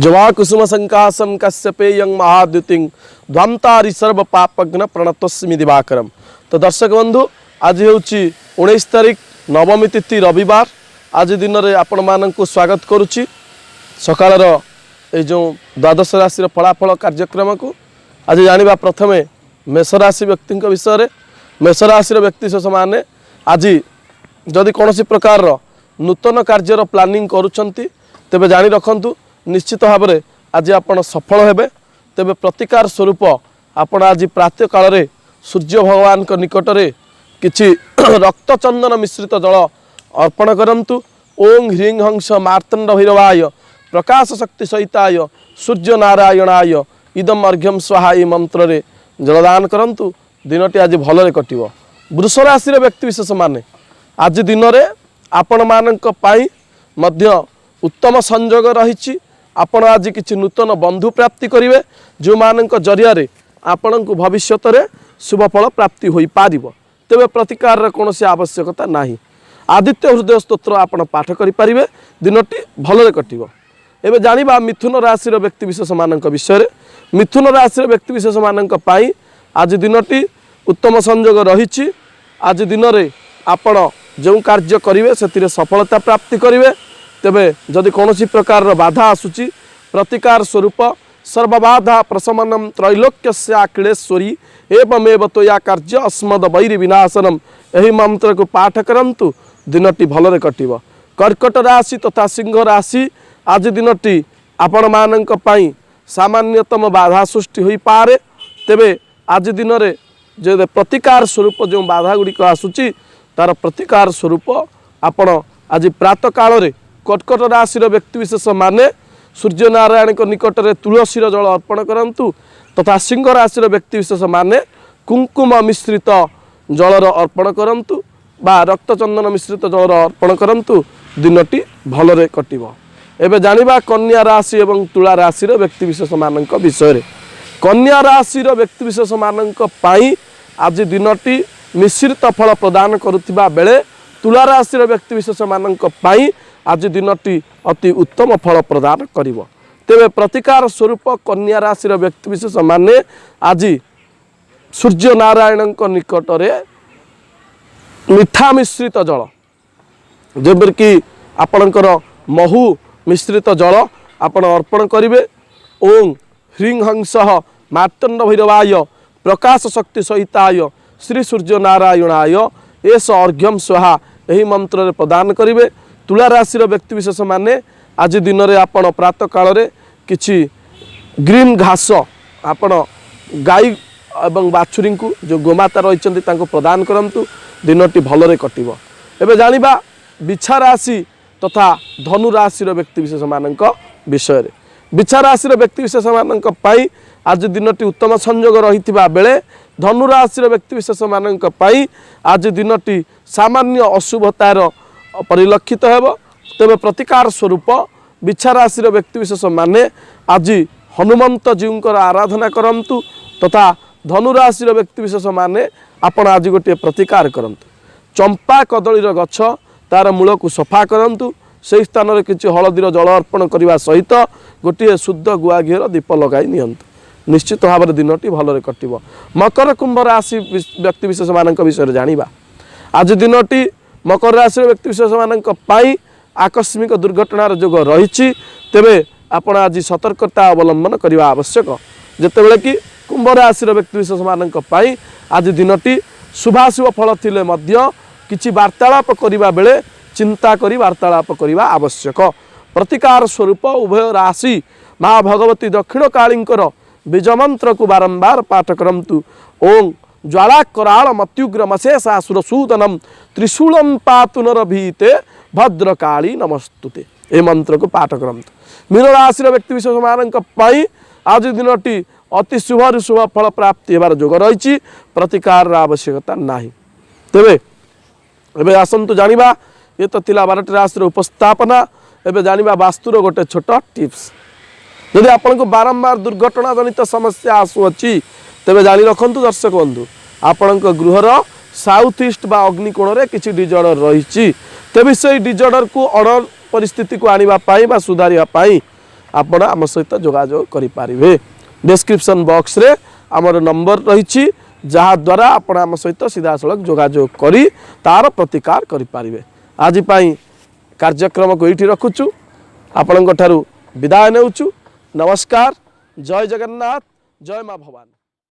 जवा कुसुम संकासम कश्यपेयं महाद्युतिं ध्वंतारि सर्व पापघ्न प्रणतस्मि दिवाकरम। तो दर्शक बंधु आज हूँ 19 तारिख नवमी तिथि रविवार। आज दिन में आपण मानक स्वागत करुच्ची सकाल जो द्वादश राशि फलाफल कार्यक्रम को। आज जानिबा प्रथमे मेषराशि व्यक्ति विषय में। मेषराशि व्यक्तिशेष मैंने आज जदि कौन प्रकार नूतन कार्यर प्लानिंग करुँच तेबे जानी रखंतु निश्चित भाव में आज आपण सफल हेबे। तेबे प्रतिकार स्वरूप आपण आज प्रातः काल रे सूर्य भगवान को निकट में किछि रक्तचंदन मिश्रित जल अर्पण करंतु। ओं ह्रीं हंस मार्तंड भैरवाय प्रकाश शक्ति सहिताय सूर्य नारायणाय इदम अर्घ्यम स्वाहा ई मंत्र रे जलदान करंतु। दिनटी आज भलरे कटिबो। वृष राशि व्यक्ति विशेष माने आज दिन में आपण मानक पाई मध्य उत्तम संयोग रही। आपण आज किसी नूतन बंधु प्राप्ति करेंगे जो मानक जरिया आपण को भविष्य में शुभफल प्राप्ति हो पार। तेरे प्रतिकार कौन आवश्यकता नहीं। आदित्य हृदय स्तोत्र आपण पाठ करें दिनटी भलरे कटिबो। एबे जानिबा मिथुन राशि व्यक्ति विशेष मानक विषय में। मिथुन राशि व्यक्ति विशेष मानक पाई आज दिनटी उत्तम संयोग रही। आज दिन में आपण जो कार्य करेंगे से सफलता प्राप्ति करेंगे। तेबे जदि कौन प्रकार बाधा आसूची प्रतिकार स्वरूप सर्वबाधा प्रशमनम त्रैलोक्यस्याखिलेश्वरी एवमेव तोया कार्य अस्मद वैरी विनाशनम यही मंत्र को पाठ करंतु। दिनटी भलरे कटिबो। कर्कट राशि तथा सिंह राशि आज दिनटी आपण मानक पई सामान्यतम बाधा सृष्टि होई पारे। तेबे आज दिन में जो प्रतिकार स्वरूप जो बाधा गुड़िक आसूची तार प्रतिकार स्वरूप आपण आज प्रातः काल रे कर्कट राशि व्यक्ति विशेष माने सूर्य नारायण को निकट में तुलसीर जल अर्पण करंतु। तथा सिंह राशि व्यक्ति विशेष माने कुंकुम मिश्रित जलर अर्पण करंतु बा रक्तचंदन मिश्रित जलर अर्पण करंतु। दिनटी भलरे कटिबो। एबे जानिबा कन्या राशि एवं तुला राशि व्यक्ति विशेष मानक विषय में। कन्या राशि व्यक्ति विशेष मानक पाई आज दिनटी मिश्रित फल प्रदान करुथिबा बेले तुला राशि व्यक्ति विशेष मानक पाई आज दिनटी अति उत्तम फल प्रदान करिवो। तेबे प्रतिकार स्वरूप कन्या राशि व्यक्ति विशेष माने आज सूर्य नारायण निकट में मिठा मिश्रित जल जेबर कि आपणकर महू मिश्रित जल आपण अर्पण करिवे। ओं ह्रीं हंस मार्तंड भैरवाय प्रकाश शक्ति सहिताय श्री सूर्य नारायणाय एस अर्घ्यम स्वाहा यही मंत्र रे प्रदान करिवे। तुला राशि व्यक्ति विशेष माने आज दिन में आपण प्रातः काल रे किछि ग्रीन घास आपण गाई एवं बाछुरी को जो गोमाता रही प्रदान करंतु। दिनटी भलरे कटिबो। एबे जानिबा बिछा राशि तथा धनु राशि व्यक्ति विशेष मानक विषय में। बिछा राशि व्यक्ति विशेष मानक पाई आज दिनटी उत्तम संयोग रही बेले धनु राशि व्यक्ति विशेष मानक पाई आज दिनटी सामान्य अशुभतार परिलक्षित हेब। तेबे प्रतिकार स्वरूप बिछा राशि व्यक्ति विशेष माने आज हनुमंत जीउंकर आराधना करंतु। तथा धनु राशि व्यक्ति विशेष माने आपण आज गोटे प्रतिकार करंतु। चंपा कदलीर गछ तार मूल को सफा करंतु। से स्थान में किसी हलदीर जल अर्पण करने सहित गोटे शुद्ध गुआ घीर दीप लगाई नियंतु। निश्चित भाव में दिनटी भलरे कटिबो। मकर कुंभ राशि व्यक्ति विशेष मानक विषय जानिबा। आज दिनटी मकर राशि व्यक्ति विशेष मानक पाई आकस्मिक दुर्घटनार जोग रही। तेबे आपण आज सतर्कता अवलंबन करने आवश्यक। जेतेबेले कि कुंभ राशि व्यक्ति विशेष मानक पाई आज दिनटी शुभाशुभ फल थिले मध्य किछि वार्तालाप करिबा बेले चिंता करी वार्तालाप करने आवश्यक। प्रतिकार स्वरूप उभय राशि माँ भगवती दक्षिण कालींकर बीज मंत्र को बारंबार पाठ करंतु। ओं ज्वाला कराल मत्युग्र मशेषासुर सूदनम त्रिशूलम पातुनर भीते भद्रकाली नमस्तुते ए मंत्र को पाठ करंतु। मीन राशि व्यक्ति विशेष मानक पाई आज दिनटी अति शुभ शुभ फल प्राप्ति हेबार जोग रही। प्रतिकार आवश्यकता नाही। तेबे एबे आसंतु जानिबा ये तो तिला 12टी राशि उपस्थापना। एबे जानिबा बास्तुर गोटे छोट टिप्स। यदि आपन को बारंबार दुर्घटना जनित समस्या आसुअछि तेबे जानि रखंतु दर्शक बंधु आपण गृहर साउथ ईस्ट बा अग्निकोण रे किछि डिजॉर्डर रही। तेबे से डिजॉर्डर को ऑर्डर परिस्थिति को आनिबा पाई बा सुधारिया पाई आपण आम सहित जोगाजोग करें। डिस्क्रिप्शन बॉक्स रे आमर नंबर रही जहाँ द्वारा आपण आम सहित सीधा सड़क जोगाजोग करी तार प्रतिकार करें। आज कार्यक्रम को ये रखुचु आपण विदाय नेउचु। नमस्कार। जय जगन्नाथ। जय माँ भवानी।